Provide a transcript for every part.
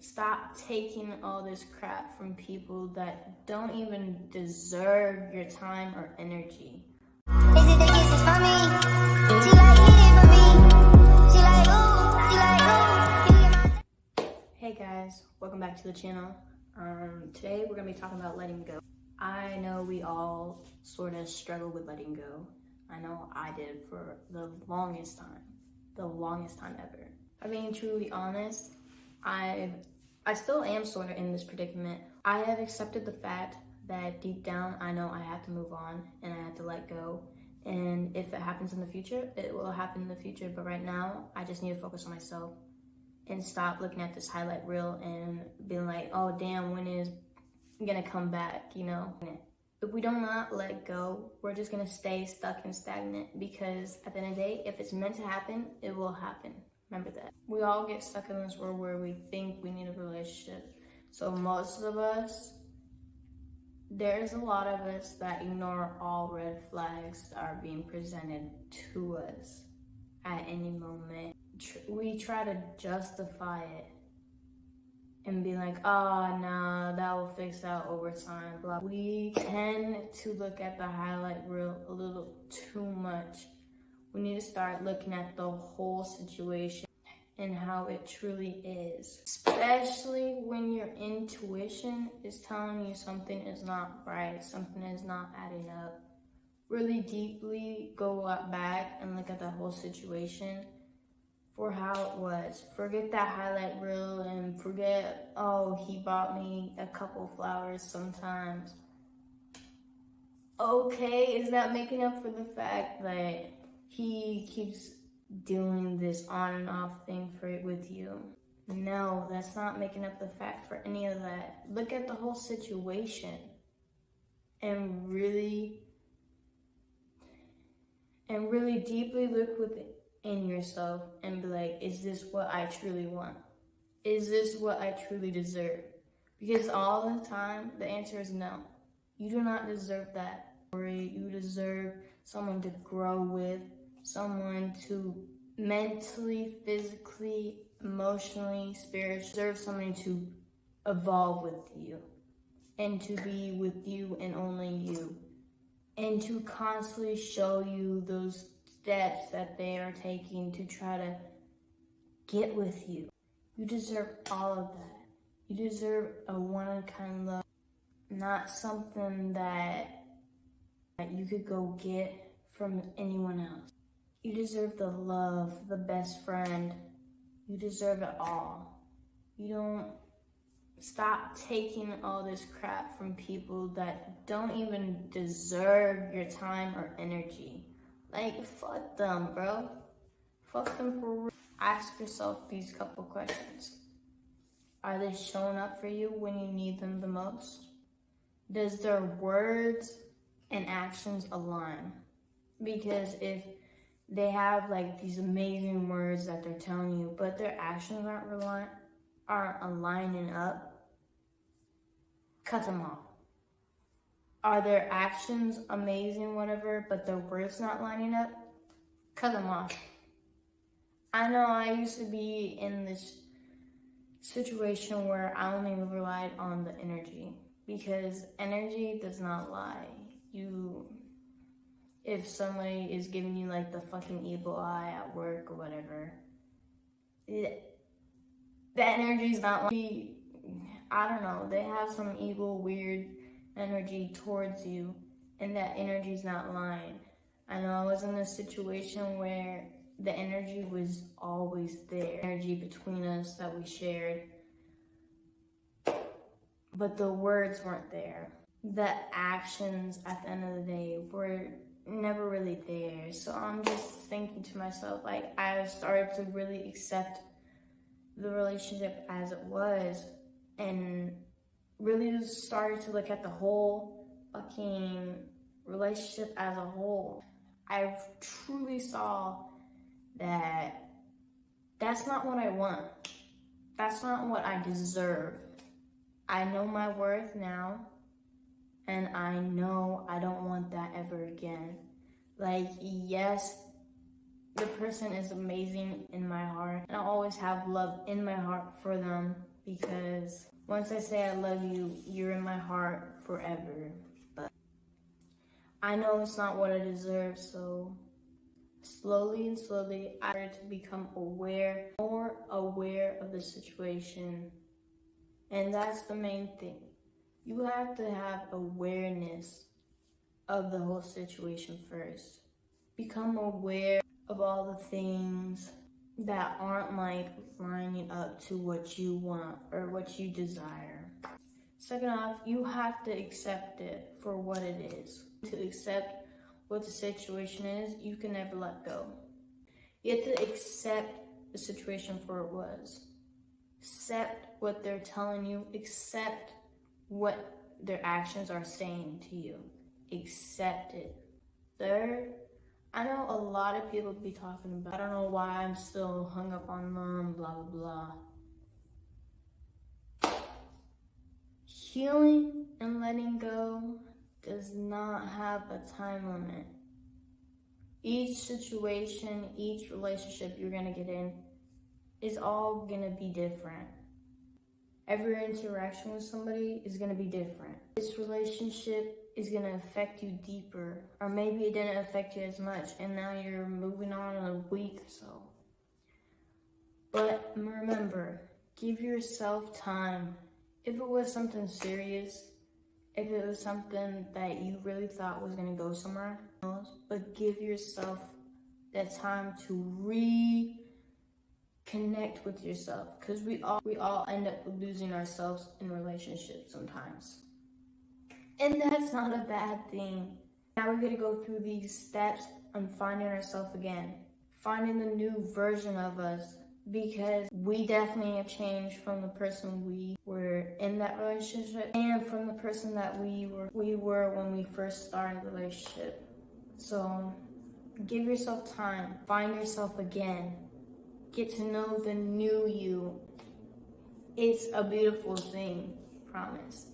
Stop taking all this crap from people that don't even deserve your time or energy. Is it the kisses for me? She like hit it for me. She like ooh, you get my. Hey guys, welcome back to the channel. Today we're gonna be talking about letting go. I know we all sort of struggle with letting go. I know I did for the longest time ever. If I'm being truly honest, I still am sort of in this predicament. I have accepted the fact that deep down I know I have to move on and I have to let go. And if it happens in the future, it will happen in the future. But right now, I just need to focus on myself and stop looking at this highlight reel and being like, oh damn, when is it gonna come back, you know? If we do not let go, we're just gonna stay stuck and stagnant, because at the end of the day, if it's meant to happen, it will happen. Remember that. We all get stuck in this world where we think we need a relationship. So most of us, there's a lot of us that ignore all red flags that are being presented to us at any moment. We try to justify it and be like, oh, no, that will fix out over time, blah. We tend to look at the highlight reel a little too much. We need to start looking at the whole situation and how it truly is. Especially when your intuition is telling you something is not right, something is not adding up. Really deeply go back and look at the whole situation for how it was. Forget that highlight reel and forget, oh, he bought me a couple flowers sometimes. Okay, is that making up for the fact that he keeps doing this on and off thing with you? No, that's not making up the fact for any of that. Look at the whole situation and really deeply look within yourself and be like, is this what I truly want? Is this what I truly deserve? Because all the time, the answer is no. You do not deserve that. You deserve someone to grow with, someone to mentally, physically, emotionally, spiritually, deserve someone to evolve with you and to be with you and only you, and to constantly show you those steps that they are taking to try to get with you. You deserve all of that. You deserve a one-of-a-kind love, not something that you could go get from anyone else. You deserve the love, the best friend. You deserve it all. You don't stop taking all this crap from people that don't even deserve your time or energy. Like, fuck them, bro. Fuck them for real. Ask yourself these couple questions. Are they showing up for you when you need them the most? Does their words and actions align? Because if they have like these amazing words that they're telling you, but their actions aren't aligning up, cut them off. Are their actions amazing, whatever, but their words not lining up? Cut them off. I know I used to be in this situation where I only relied on the energy, because energy does not lie. If somebody is giving you like the fucking evil eye at work or whatever, the energy's not like, I don't know, they have some evil, weird energy towards you, and that energy's not lying. I know I was in a situation where the energy was always there, energy between us that we shared, but the words weren't there. The actions at the end of the day were never really there. So I'm just thinking to myself, like, I started to really accept the relationship as it was and really just started to look at the whole fucking relationship as a whole. I truly saw that that's not what I want. That's not what I deserve. I know my worth now. And I know I don't want that ever again. Like, yes, the person is amazing in my heart, and I always have love in my heart for them. because once I say I love you, you're in my heart forever. But I know it's not what I deserve, so slowly and slowly, I started to become more aware of the situation. And that's the main thing. You have to have awareness of the whole situation first. Become aware of all the things that aren't like lining up to what you want or what you desire. Second off, you have to accept it for what it is. To accept what the situation is, you can never let go. You have to accept the situation for what it was. Accept what they're telling you. Accept what their actions are saying to you. Accept it. Third, I know a lot of people be talking about, I don't know why I'm still hung up on them, blah, blah, blah. Healing and letting go does not have a time limit. Each situation, each relationship you're gonna get in is all gonna be different. Every interaction with somebody is gonna be different. This relationship is gonna affect you deeper, or maybe it didn't affect you as much, and now you're moving on in a week or so. But remember, give yourself time. If it was something serious, if it was something that you really thought was gonna go somewhere else, but give yourself that time to reconnect with yourself, because we all end up losing ourselves in relationships sometimes. And that's not a bad thing. Now we're gonna go through these steps on finding ourselves again, finding the new version of us, because we definitely have changed from the person we were in that relationship and from the person that we were when we first started the relationship. So give yourself time, find yourself again, get to know the new you. It's a beautiful thing, promise.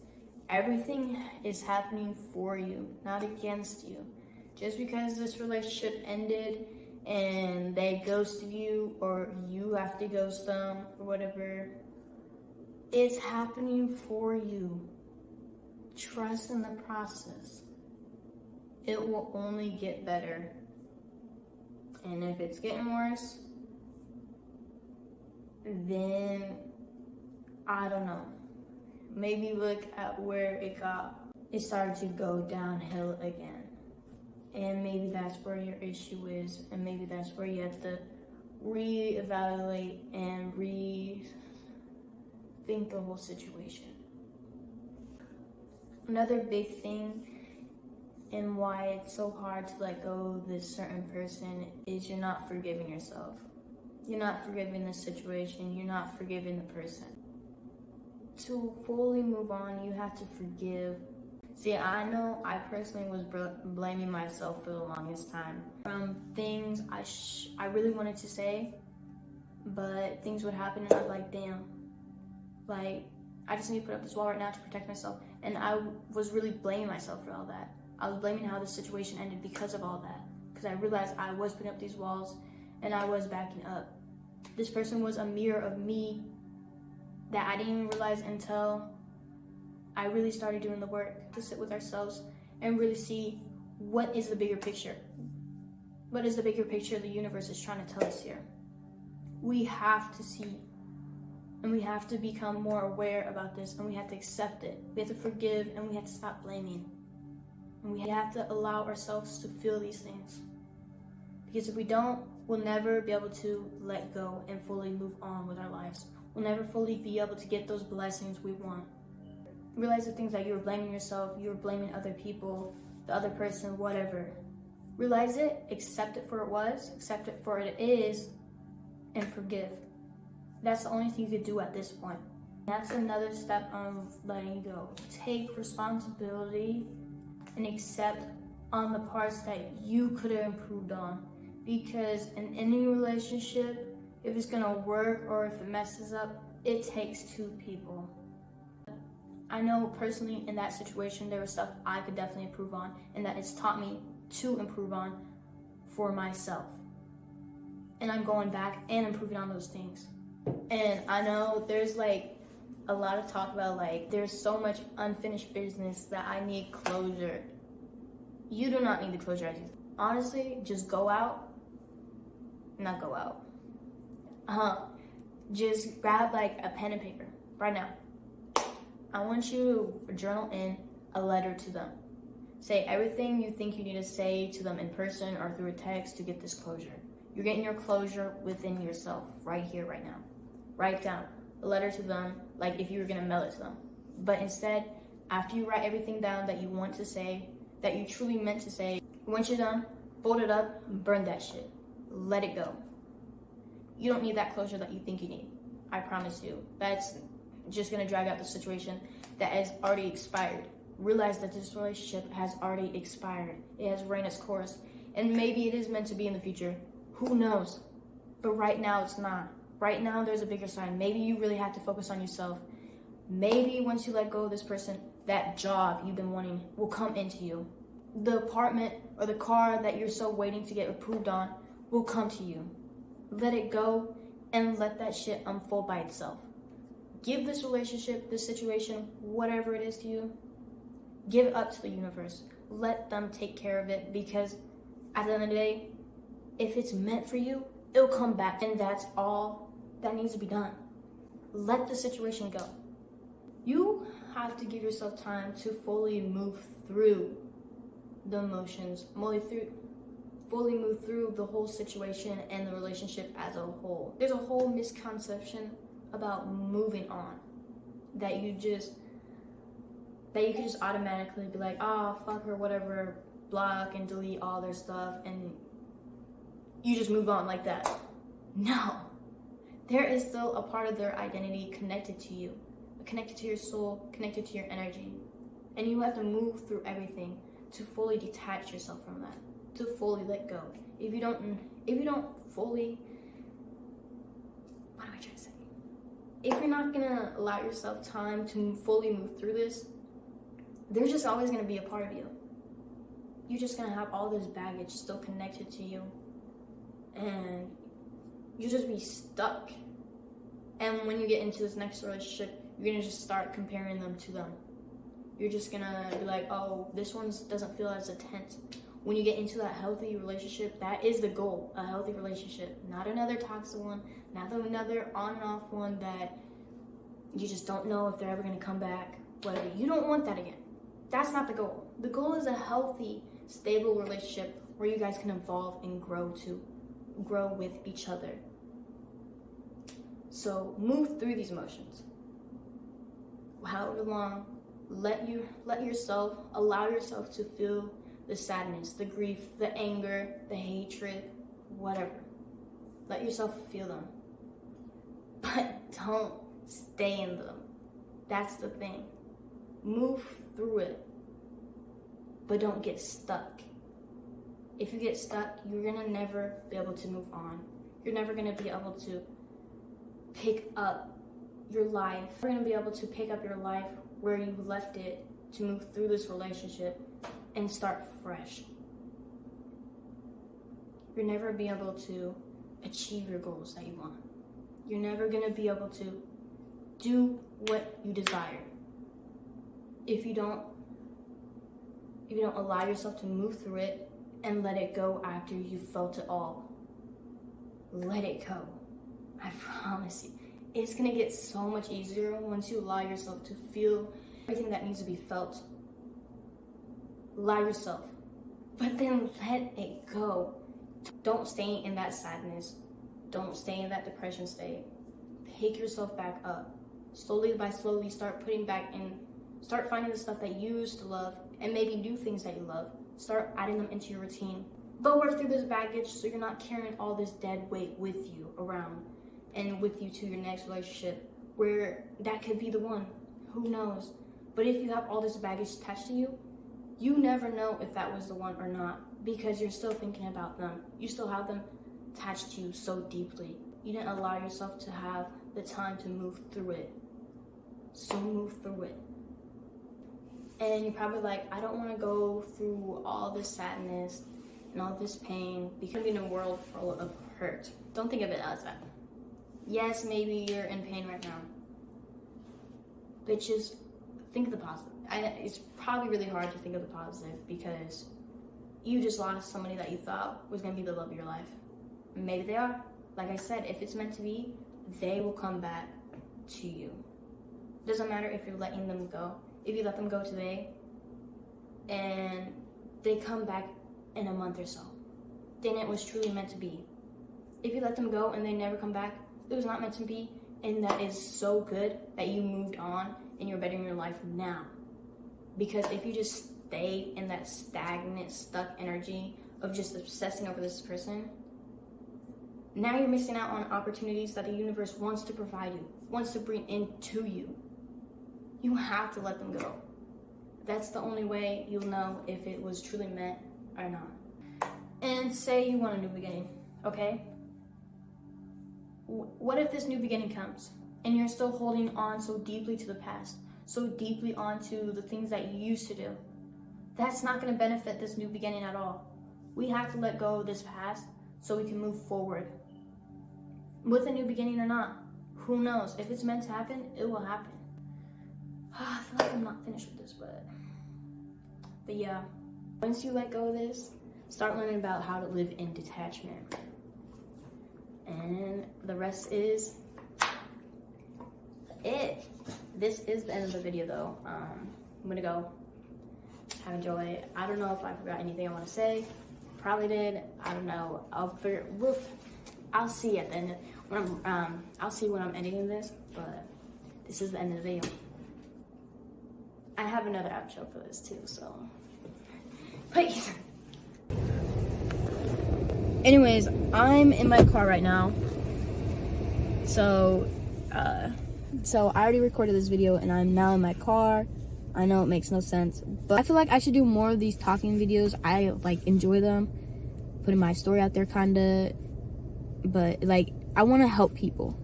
Everything is happening for you, not against you. Just because this relationship ended and they ghosted you, or you have to ghost them, or whatever, it's happening for you. Trust in the process. It will only get better. And if it's getting worse, then I don't know. Maybe look at where it started to go downhill again. And maybe that's where your issue is, and maybe that's where you have to reevaluate and rethink the whole situation. Another big thing and why it's so hard to let go of this certain person is you're not forgiving yourself. You're not forgiving the situation. You're not forgiving the person. To fully move on, you have to forgive. See, I know I personally was blaming myself for the longest time. From things I really wanted to say, but things would happen and I'm like, damn. Like, I just need to put up this wall right now to protect myself. And I was really blaming myself for all that. I was blaming how the situation ended because of all that. Because I realized I was putting up these walls and I was backing up. This person was a mirror of me that I didn't even realize until I really started doing the work to sit with ourselves and really see what is the bigger picture. What is the bigger picture the universe is trying to tell us here? We have to see, and we have to become more aware about this, and we have to accept it. We have to forgive, and we have to stop blaming. And we have to allow ourselves to feel these things. Because if we don't, we'll never be able to let go and fully move on with our lives. We'll never fully be able to get those blessings we want. Realize the things that you were blaming yourself, you were blaming other people, the other person, whatever. Realize it, accept it for it was, accept it for it is, and forgive. That's the only thing you could do at this point. That's another step on letting go. Take responsibility and accept on the parts that you could have improved on. Because in any relationship, if it's gonna work or if it messes up, it takes two people. I know personally in that situation, there was stuff I could definitely improve on, and that it's taught me to improve on for myself. And I'm going back and improving on those things. And I know there's like a lot of talk about like there's so much unfinished business that I need closure. You do not need the closure. Honestly, just go out. Not go out. Just grab like a pen and paper right now. I want you to journal in a letter to them. Say everything you think you need to say to them in person or through a text to get this closure. You're getting your closure within yourself, right here, right now. Write down a letter to them, like if you were gonna mail it to them. But instead, after you write everything down that you want to say, that you truly meant to say, once you're done, fold it up, burn that shit. Let it go. You don't need that closure that you think you need. I promise you. That's just gonna drag out the situation that has already expired. Realize that this relationship has already expired. It has ran its course. And maybe it is meant to be in the future. Who knows? But right now it's not. Right now there's a bigger sign. Maybe you really have to focus on yourself. Maybe once you let go of this person, that job you've been wanting will come into you. The apartment or the car that you're so waiting to get approved on will come to you. Let it go and let that shit unfold by itself. Give this relationship, this situation, whatever it is to you, give it up to the universe. Let them take care of it, because at the end of the day, if it's meant for you, it'll come back. And that's all that needs to be done. Let the situation go. You have to give yourself time to fully move through the emotions, fully move through the whole situation and the relationship as a whole. There's a whole misconception about moving on that you can just automatically be like, oh, fuck her, whatever, block and delete all their stuff, and you just move on like that. No. There is still a part of their identity connected to you, connected to your soul, connected to your energy. And you have to move through everything to fully detach yourself from that, to fully let go. If you don't fully, what am I trying to say? If you're not gonna allow yourself time to fully move through this, there's just always gonna be a part of you. You're just gonna have all this baggage still connected to you, and you just be stuck. And when you get into this next relationship, you're gonna just start comparing them to them. You're just gonna be like, oh, this one doesn't feel as intense. When you get into that healthy relationship, that is the goal, a healthy relationship. Not another toxic one, not another on and off one that you just don't know if they're ever gonna come back. Whatever. You don't want that again. That's not the goal. The goal is a healthy, stable relationship where you guys can evolve and grow with each other. So move through these emotions. However long, allow yourself to feel the sadness, the grief, the anger, the hatred, whatever. Let yourself feel them. But don't stay in them. That's the thing. Move through it. But don't get stuck. If you get stuck, you're gonna never be able to move on. You're never gonna be able to pick up your life. You're gonna be able to pick up your life where you left it to move through this relationship and start fresh. You're never be able to achieve your goals that you want. You're never gonna be able to do what you desire if you don't allow yourself to move through it and let it go after you felt it all. Let it go. I promise you. It's gonna get so much easier once you allow yourself to feel everything that needs to be felt. Allow yourself. But then let it go. Don't stay in that sadness. Don't stay in that depression state. Pick yourself back up. Slowly start start finding the stuff that you used to love and maybe do things that you love. Start adding them into your routine. But work through this baggage so you're not carrying all this dead weight with you around and with you to your next relationship where that could be the one. Who knows? But if you have all this baggage attached to you, you never know if that was the one or not because you're still thinking about them. You still have them attached to you so deeply. You didn't allow yourself to have the time to move through it. So move through it. And you're probably like, I don't want to go through all this sadness and all this pain because I'm in a world full of hurt. Don't think of it as that. Yes, maybe you're in pain right now. but just think of the positive. It's probably really hard to think of the positive because you just lost somebody that you thought was going to be the love of your life. Maybe they are. Like I said, if it's meant to be, they will come back to you. Doesn't matter if you're letting them go. If you let them go today and they come back in a month or so, then it was truly meant to be. If you let them go and they never come back, it was not meant to be, and that is so good that you moved on and you're bettering your life now. Because if you just stay in that stagnant, stuck energy of just obsessing over this person, now you're missing out on opportunities that the universe wants to provide you, wants to bring into you. You have to let them go. That's the only way you'll know if it was truly meant or not. And say you want a new beginning, okay? What if this new beginning comes and you're still holding on so deeply to the past, so deeply onto the things that you used to do? That's not going to benefit this new beginning at all. We have to let go of this past so we can move forward. With a new beginning or not, who knows? If it's meant to happen, it will happen. I feel like I'm not finished with this, but yeah. Once you let go of this, start learning about how to live in detachment. And the rest is it. This is the end of the video though. I'm gonna go. Have enjoyed. I don't know if I forgot anything I want to say. Probably did. I don't know. I'll see at the end when I'll see when I'm editing this, but this is the end of the video. I have another outro for this too, so peace. Anyways, I'm in my car right now. So I already recorded this video and I'm now in my car. I know it makes no sense, but I feel like I should do more of these talking videos. I like enjoy them, putting my story out there kinda, but like I want to help people.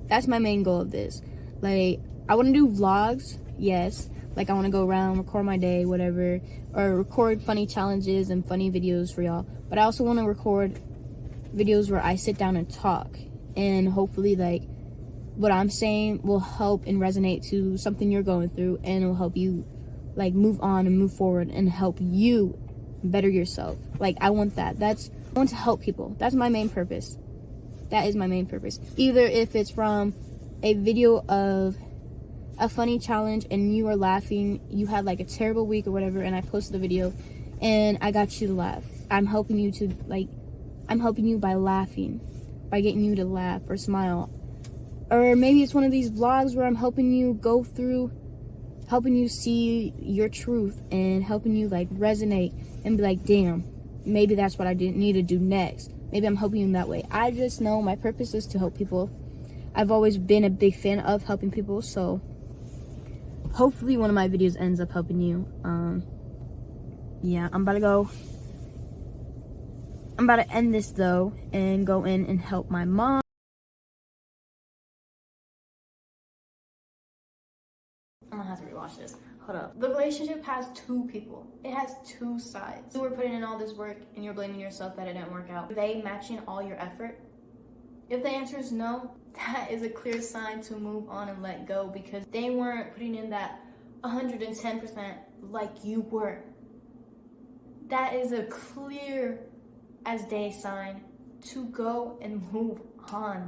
That's my main goal of this. Like I want to do vlogs, yes. Like I want to go around, record my day, whatever, or record funny challenges and funny videos for y'all. But I also want to record videos where I sit down and talk, and hopefully like what I'm saying will help and resonate to something you're going through, and it will help you like move on and move forward and help you better yourself. Like I want that. I want to help people. That's my main purpose. That is my main purpose. Either if it's from a video of a funny challenge and you are laughing, you had like a terrible week or whatever, and I posted the video and I got you to laugh. I'm helping you by laughing, by getting you to laugh or smile. Or maybe it's one of these vlogs where I'm helping you go through, helping you see your truth and helping you like resonate and be like, damn, maybe that's what I didn't need to do next. Maybe I'm helping you in that way. I just know my purpose is to help people. I've always been a big fan of helping people, so hopefully one of my videos ends up helping you. Yeah, I'm about to end this though and go in and help my mom. I'm gonna have to rewatch this. Hold up. The relationship has two people. It has two sides. You were putting in all this work and you're blaming yourself that it didn't work out. Are they matching all your effort? If the answer is no, that is a clear sign to move on and let go, because they weren't putting in that 110% like you were. That is a clear as day sign to go and move on.